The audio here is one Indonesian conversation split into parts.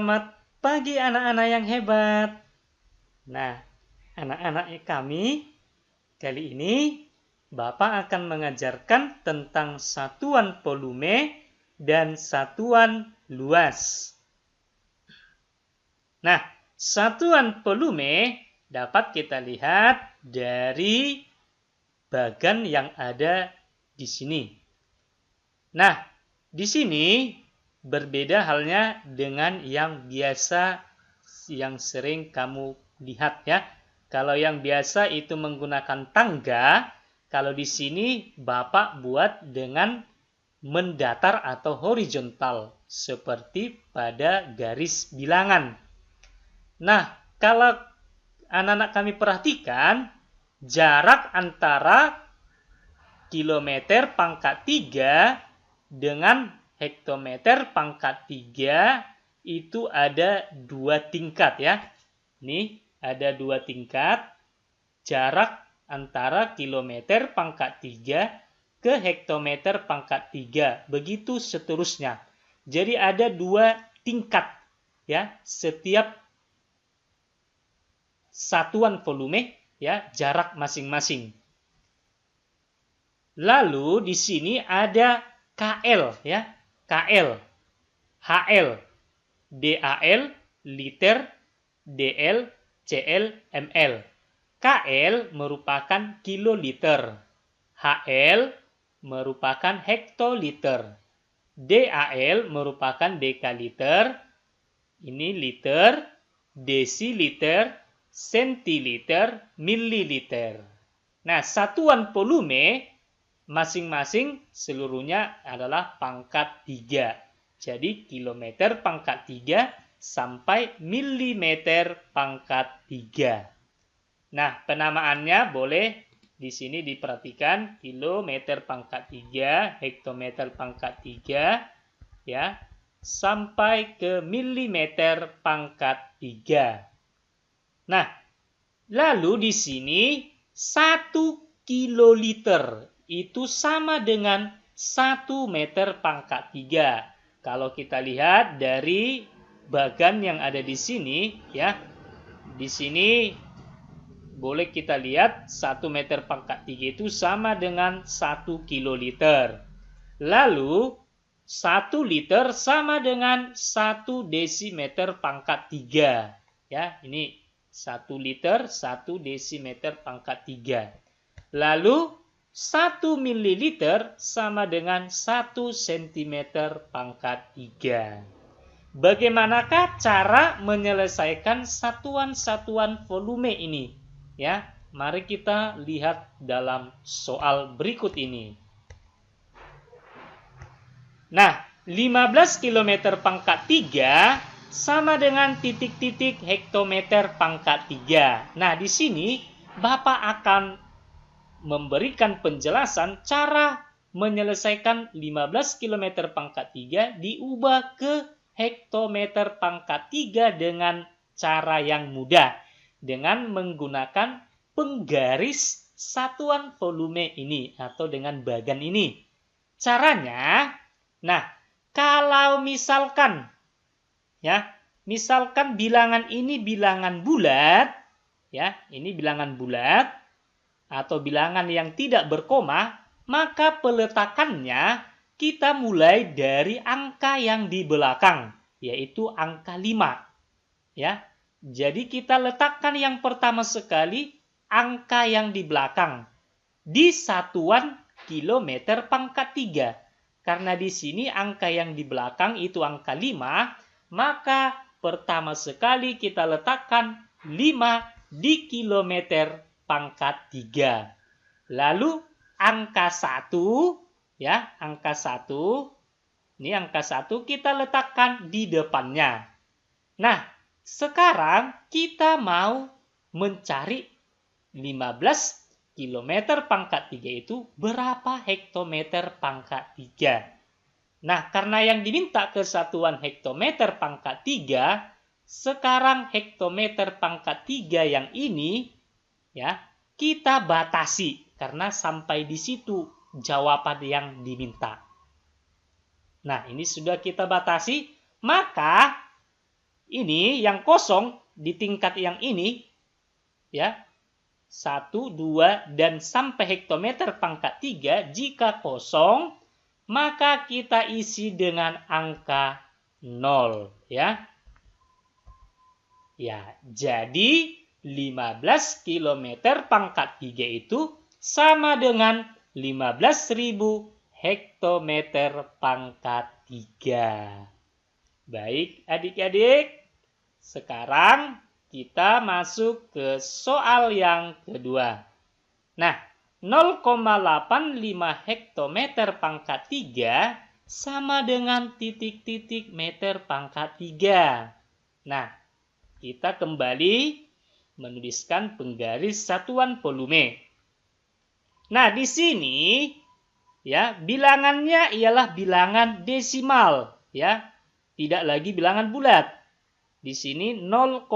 Selamat pagi anak-anak yang hebat. Nah, anak-anak kami, kali ini Bapak akan mengajarkan tentang satuan volume dan satuan luas. Nah, satuan volume dapat kita lihat dari bagan yang ada di sini. Nah, di sini berbeda halnya dengan yang biasa yang sering kamu lihat ya. Kalau yang biasa itu menggunakan tangga, kalau di sini Bapak buat dengan mendatar atau horizontal seperti pada garis bilangan. Nah, kalau anak-anak kami perhatikan, jarak antara kilometer pangkat 3 dengan hektometer pangkat 3 itu ada 2 tingkat ya. Nih, ada 2 tingkat jarak antara kilometer pangkat 3 ke hektometer pangkat 3. Begitu seterusnya. Jadi ada 2 tingkat ya, setiap satuan volume ya, jarak masing-masing. Lalu di sini ada KL ya. KL, HL, DAL, liter, DL, CL, ML. KL merupakan kiloliter. HL merupakan hektoliter. DAL merupakan dekaliter. Ini liter, desiliter, sentiliter, mililiter. Nah, satuan volume masing-masing seluruhnya adalah pangkat 3. Jadi kilometer pangkat 3 sampai milimeter pangkat 3. Nah, penamaannya boleh di sini diperhatikan kilometer pangkat 3, hektometer pangkat 3 ya, sampai ke milimeter pangkat 3. Nah, lalu di sini 1 kiloliter itu sama dengan 1 meter pangkat 3. Kalau kita lihat dari bagan yang ada di sini ya. Di sini boleh kita lihat 1 meter pangkat 3 itu sama dengan 1 kiloliter. Lalu 1 liter sama dengan 1 desimeter pangkat 3. Ya, ini 1 liter 1 desimeter pangkat 3. Lalu 1 mililiter sama dengan 1 cm pangkat 3. Bagaimanakah cara menyelesaikan satuan-satuan volume ini? Ya, mari kita lihat dalam soal berikut ini. Nah, 15 km pangkat 3 sama dengan titik-titik hektometer pangkat 3. Nah, di sini Bapak akan memberikan penjelasan cara menyelesaikan 15 km pangkat 3 diubah ke hektometer pangkat 3 dengan cara yang mudah. Dengan menggunakan penggaris satuan volume ini atau dengan bagan ini. Caranya, nah, kalau misalkan bilangan ini bilangan bulat, ya, ini bilangan bulat, atau bilangan yang tidak berkoma, maka peletakannya kita mulai dari angka yang di belakang, yaitu angka 5. Ya. Jadi kita letakkan yang pertama sekali angka yang di belakang di satuan kilometer pangkat 3. Karena di sini angka yang di belakang itu angka 5, maka pertama sekali kita letakkan 5 di kilometer pangkat 3. Lalu angka 1 ya, angka 1. Ini angka 1 kita letakkan di depannya. Nah, sekarang kita mau mencari 15 kilometer pangkat 3 itu berapa hektometer pangkat 3. Nah, karena yang diminta kesatuan hektometer pangkat 3, sekarang hektometer pangkat 3 yang ini ya, kita batasi karena sampai di situ jawaban yang diminta. Nah, ini sudah kita batasi, maka ini yang kosong di tingkat yang ini, ya, 1, 2, dan sampai hektometer pangkat 3, jika kosong, maka kita isi dengan angka 0. Ya, jadi 15 km pangkat 3 itu sama dengan 15.000 hektometer pangkat 3. Baik, adik-adik. Sekarang kita masuk ke soal yang kedua. Nah, 0,85 hektometer pangkat 3 sama dengan titik-titik meter pangkat 3. Nah, kita kembali menuliskan penggaris satuan volume. Nah, di sini ya, bilangannya ialah bilangan desimal, ya. Tidak lagi bilangan bulat. Di sini 0,85.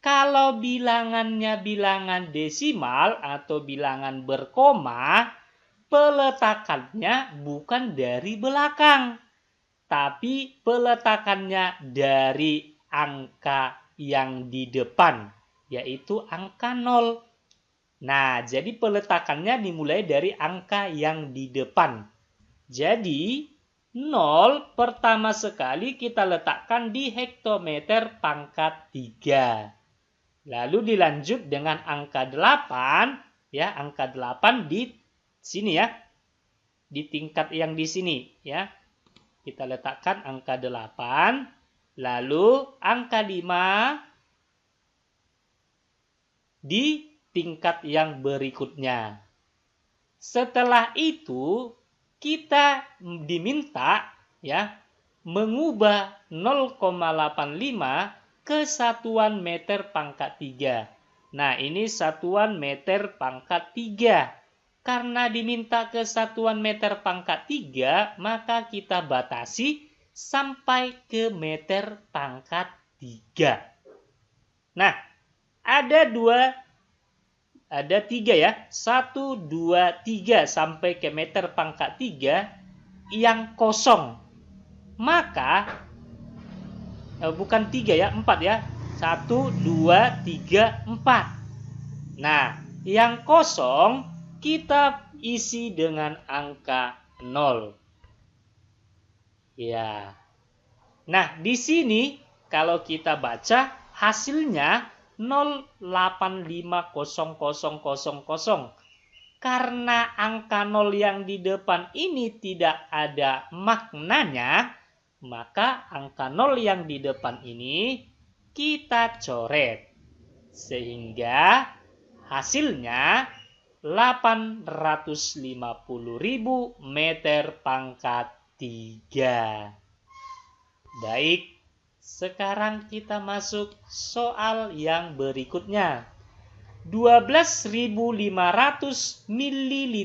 Kalau bilangannya bilangan desimal atau bilangan berkoma, peletakannya bukan dari belakang, tapi peletakannya dari angka yang di depan, yaitu angka 0. Nah, jadi peletakannya dimulai dari angka yang di depan. Jadi, 0 pertama sekali kita letakkan di hektometer pangkat 3. Lalu dilanjut dengan angka 8, ya, angka 8 di sini ya. Di tingkat yang di sini, ya. Kita letakkan angka 8, lalu angka 5 di tingkat yang berikutnya. Setelah itu kita diminta ya mengubah 0,85 ke satuan meter pangkat 3. Nah, ini satuan meter pangkat 3. Karena diminta ke satuan meter pangkat 3, maka kita batasi sampai ke meter pangkat 3. Nah, ada 3 ya. 1, 2, 3 sampai ke meter pangkat 3 yang kosong. Maka, bukan 3 ya, 4 ya. 1, 2, 3, 4. Nah, yang kosong kita isi dengan angka 0. Ya. Nah, di sini kalau kita baca hasilnya 0,850000. Karena angka 0 yang di depan ini tidak ada maknanya, maka angka 0 yang di depan ini kita coret. Sehingga hasilnya 850.000 meter pangkat 3. Baik. Sekarang kita masuk soal yang berikutnya. 12.500 ml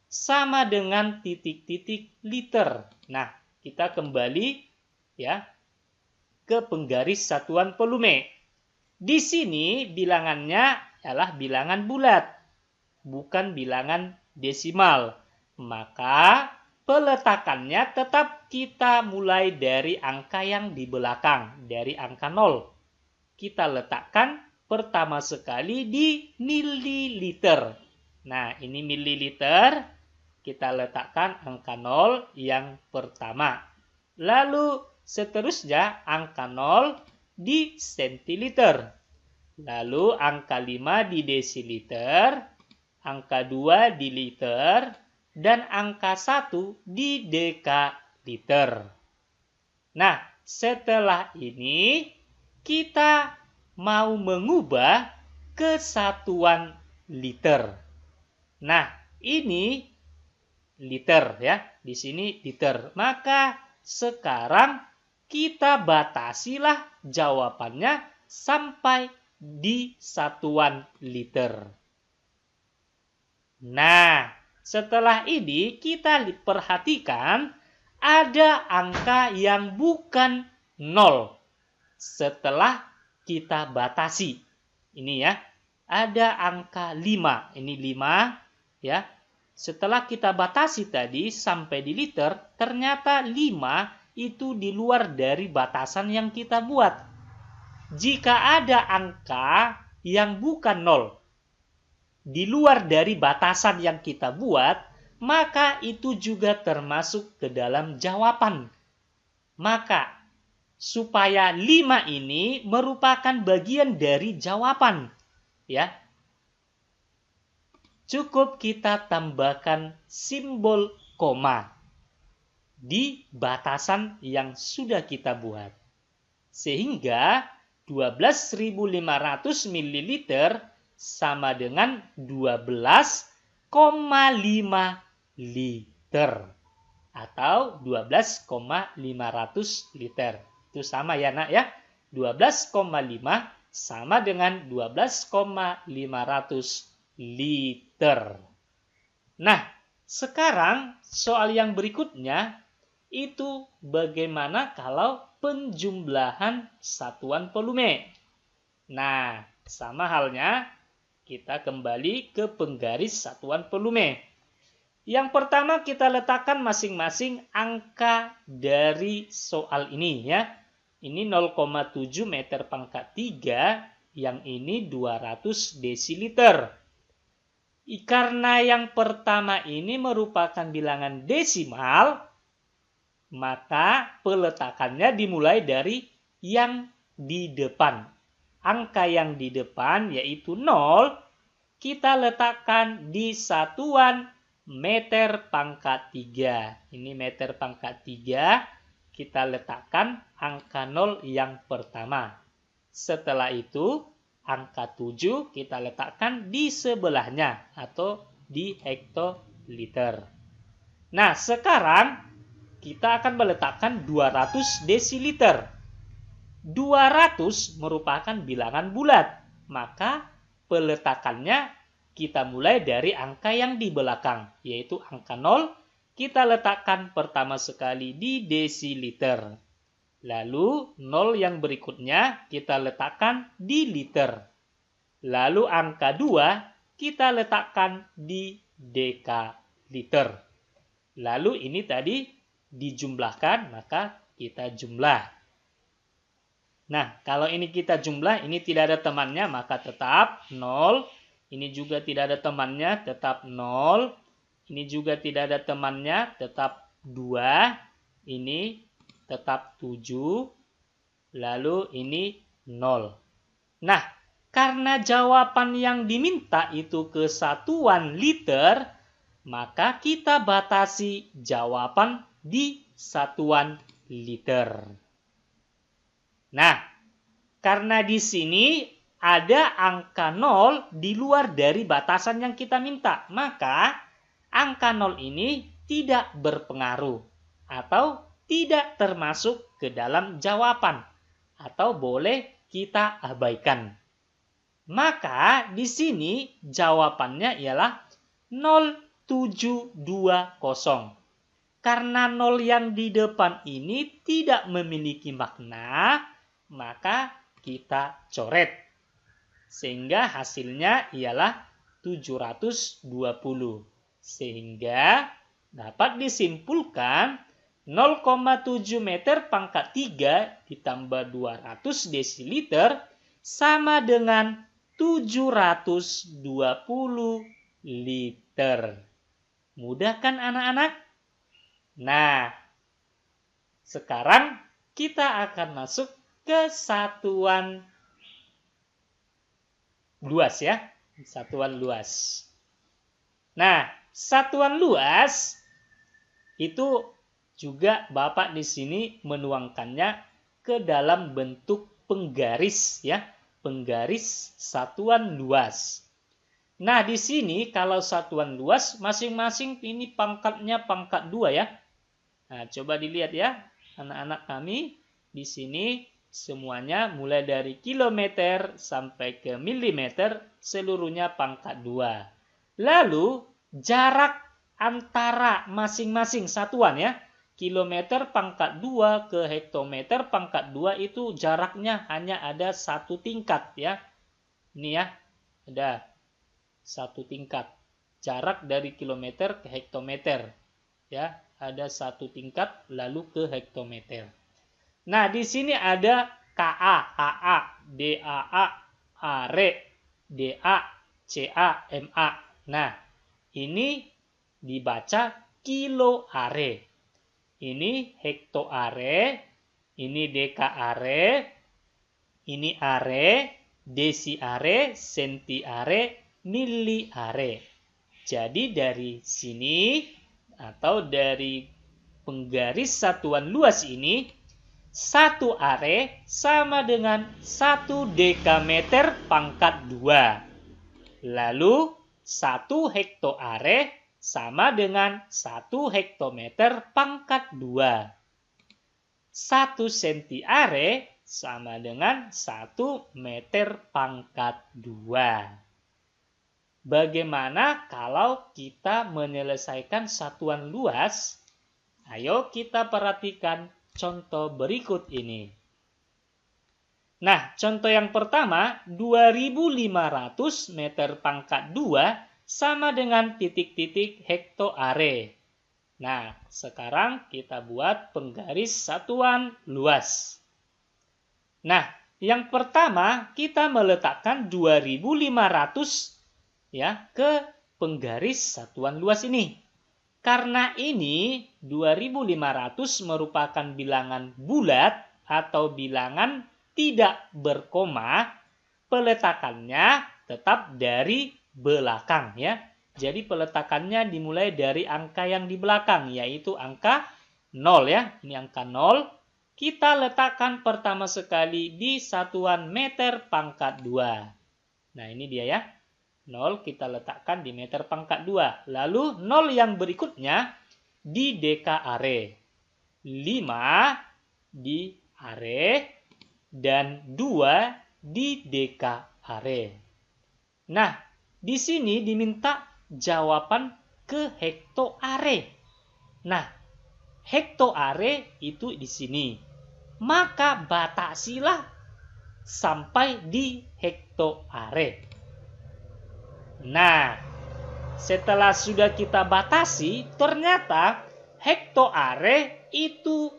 sama dengan titik-titik liter. Nah, kita kembali ya ke penggaris satuan volume. Di sini bilangannya adalah bilangan bulat, bukan bilangan desimal. Maka peletakannya tetap kita mulai dari angka yang di belakang, dari angka 0. Kita letakkan pertama sekali di mililiter. Nah, ini mililiter, kita letakkan angka 0 yang pertama. Lalu seterusnya angka 0 di sentiliter. Lalu angka 5 di desiliter, angka 2 di liter, dan angka 1 di dekaliter. Nah, setelah ini kita mau mengubah ke satuan liter. Nah, ini liter ya, di sini liter. Maka sekarang kita batasilah jawabannya sampai di satuan liter. Nah, setelah ini kita perhatikan ada angka yang bukan 0 setelah kita batasi. Ini ya, ada angka 5. Ini 5 ya. Setelah kita batasi tadi sampai di liter, ternyata 5 itu di luar dari batasan yang kita buat. Jika ada angka yang bukan 0 di luar dari batasan yang kita buat, maka itu juga termasuk ke dalam jawaban. Maka supaya 5 ini merupakan bagian dari jawaban, ya. Cukup kita tambahkan simbol koma di batasan yang sudah kita buat. Sehingga 12.500 ml sama dengan 12,5 liter atau 12,500 liter. Itu sama ya nak ya. 12,5 sama dengan 12,500 liter. Nah, sekarang soal yang berikutnya itu bagaimana kalau penjumlahan satuan volume. Nah, sama halnya kita kembali ke penggaris satuan volume. Yang pertama kita letakkan masing-masing angka dari soal ini ya. Ini 0,7 meter pangkat 3, yang ini 200 desiliter. Karena yang pertama ini merupakan bilangan desimal, maka peletakannya dimulai dari yang di depan. Angka yang di depan yaitu 0, kita letakkan di satuan meter pangkat 3. Ini meter pangkat 3, kita letakkan angka 0 yang pertama. Setelah itu, angka 7 kita letakkan di sebelahnya atau di hektoliter. Nah, sekarang kita akan meletakkan 200 desiliter. 200 merupakan bilangan bulat, maka peletakannya kita mulai dari angka yang di belakang, yaitu angka 0, kita letakkan pertama sekali di desiliter. Lalu 0 yang berikutnya kita letakkan di liter. Lalu angka 2 kita letakkan di dekaliter. Lalu ini tadi dijumlahkan, maka kita jumlah. Nah, kalau ini kita jumlah, ini tidak ada temannya, maka tetap 0. Ini juga tidak ada temannya, tetap 0. Ini juga tidak ada temannya, tetap 2. Ini tetap 7. Lalu ini 0. Nah, karena jawaban yang diminta itu ke satuan liter, maka kita batasi jawaban di satuan liter. Nah, karena di sini ada angka 0 di luar dari batasan yang kita minta, maka angka 0 ini tidak berpengaruh atau tidak termasuk ke dalam jawaban atau boleh kita abaikan. Maka di sini jawabannya ialah 0720. Karena 0 yang di depan ini tidak memiliki makna, maka kita coret. Sehingga hasilnya ialah 720. Sehingga dapat disimpulkan 0,7 meter pangkat 3 ditambah 200 desiliter sama dengan 720 liter. Mudah kan anak-anak? Nah, sekarang kita akan masuk ke satuan luas ya. Satuan luas. Nah, satuan luas itu juga Bapak di sini menuangkannya ke dalam bentuk penggaris ya. Penggaris satuan luas. Nah, di sini kalau satuan luas masing-masing ini pangkatnya pangkat 2 ya. Nah, coba dilihat ya, anak-anak kami di sini semuanya mulai dari kilometer sampai ke milimeter, seluruhnya pangkat 2. Lalu jarak antara masing-masing satuan ya, kilometer pangkat 2 ke hektometer pangkat 2 itu jaraknya hanya ada satu tingkat ya. Ini ya, ada satu tingkat. Jarak dari kilometer ke hektometer ya, ada satu tingkat lalu ke hektometer. Nah, di sini ada KA, AA, DAA, ARE, DA, CA, MA. Nah, ini dibaca kiloare. Ini hektoare, ini dekaare, ini are, desiare, sentiare, miliare. Jadi dari sini atau dari penggaris satuan luas ini, 1 are sama dengan 1 dekameter pangkat 2. Lalu 1 hektoare sama dengan 1 hektometer pangkat 2. 1 sentiare sama dengan 1 meter pangkat 2. Bagaimana kalau kita menyelesaikan satuan luas? Ayo kita perhatikan contoh berikut ini. Nah, contoh yang pertama, 2500 meter pangkat 2 sama dengan titik-titik hektoare. Nah, sekarang kita buat penggaris satuan luas. Nah, yang pertama kita meletakkan 2500 ya ke penggaris satuan luas ini. Karena ini 2500 merupakan bilangan bulat atau bilangan tidak berkoma, peletakannya tetap dari belakang ya. Jadi peletakannya dimulai dari angka yang di belakang, yaitu angka 0 ya. Ini angka 0. Kita letakkan pertama sekali di satuan meter pangkat 2. Nah, ini dia ya. 0 kita letakkan di meter pangkat 2. Lalu 0 yang berikutnya di dekaare. 5 di are dan 2 di dekaare. Nah, di sini diminta jawaban ke hektoare. Nah, hektoare itu di sini. Maka batasilah sampai di hektoare. Nah, setelah sudah kita batasi, ternyata hektoare itu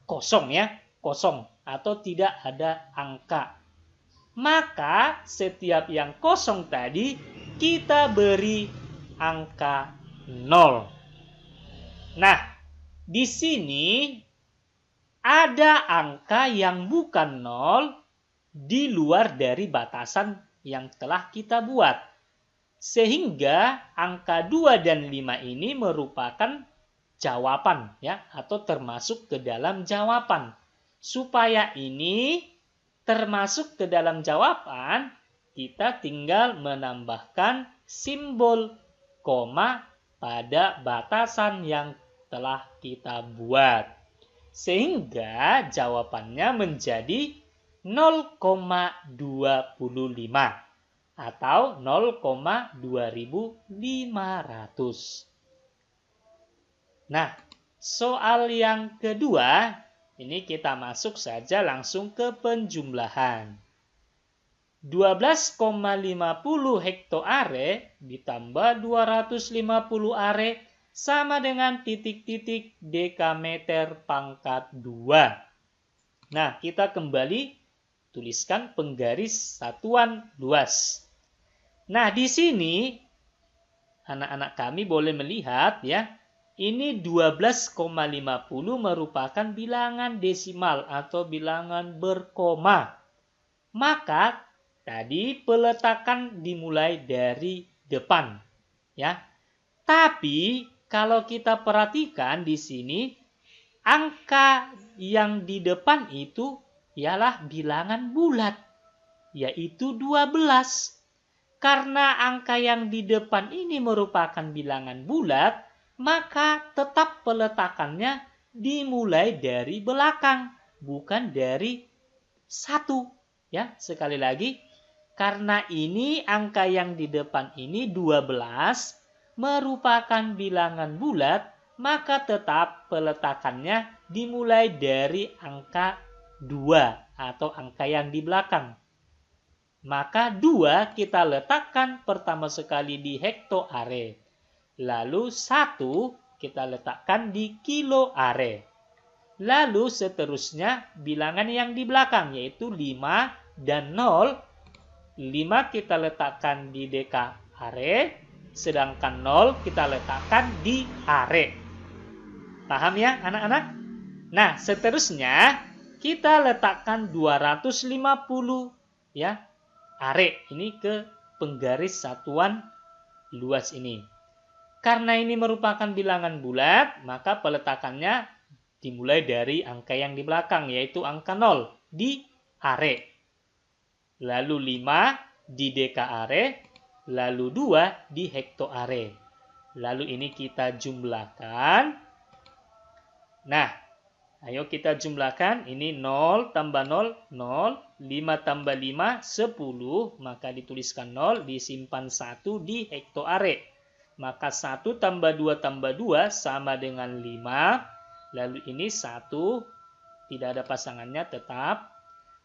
kosong ya, kosong atau tidak ada angka. Maka setiap yang kosong tadi kita beri angka 0. Nah, di sini ada angka yang bukan 0 di luar dari batasan yang telah kita buat. Sehingga angka 2 dan 5 ini merupakan jawaban ya atau termasuk ke dalam jawaban. Supaya ini termasuk ke dalam jawaban, kita tinggal menambahkan simbol koma pada batasan yang telah kita buat. Sehingga jawabannya menjadi 0,25 atau 0,2500. Nah, soal yang kedua, ini kita masuk saja langsung ke penjumlahan. 12,50 hektoare ditambah 250 are sama dengan titik-titik dekameter pangkat 2. Nah, kita kembali tuliskan penggaris satuan luas. Nah, di sini anak-anak kami boleh melihat ya, ini 12,50 merupakan bilangan desimal atau bilangan berkoma. Maka tadi peletakan dimulai dari depan ya. Tapi kalau kita perhatikan di sini, angka yang di depan itu ialah bilangan bulat, yaitu 12. Karena angka yang di depan ini merupakan bilangan bulat, maka tetap peletakannya dimulai dari belakang, bukan dari 1. Ya, sekali lagi, karena ini angka yang di depan ini 12 merupakan bilangan bulat, maka tetap peletakannya dimulai dari angka 2 atau angka yang di belakang. Maka 2 kita letakkan pertama sekali di hektoare. Lalu 1 kita letakkan di kilo are. Lalu seterusnya bilangan yang di belakang yaitu 5 dan 0. 5 kita letakkan di deka are, sedangkan 0 kita letakkan di are. Paham ya anak-anak? Nah, seterusnya kita letakkan 250 ya are ini ke penggaris satuan luas ini. Karena ini merupakan bilangan bulat, maka peletakannya dimulai dari angka yang di belakang, yaitu angka 0 di are. Lalu 5 di deka are, lalu 2 di hektoare. Lalu ini kita jumlahkan. Nah, ayo kita jumlahkan. Ini 0 tambah 0, 0. 5 tambah 5, 10. Maka dituliskan 0, disimpan 1 di hektoare. Maka 1 tambah 2 tambah 2 sama dengan 5. Lalu ini 1, tidak ada pasangannya tetap.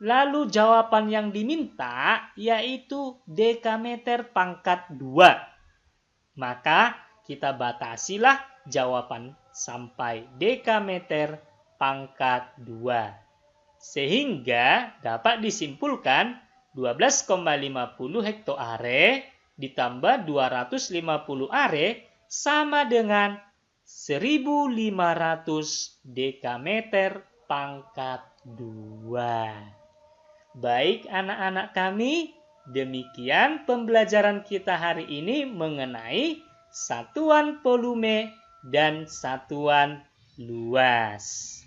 Lalu jawaban yang diminta yaitu dekameter pangkat 2. Maka kita batasilah jawaban sampai dekameter pangkat 2. Sehingga dapat disimpulkan 12,50 hektoare ditambah 250 are sama dengan 1500 dekameter pangkat 2. Baik anak-anak kami, demikian pembelajaran kita hari ini mengenai satuan volume dan satuan luas.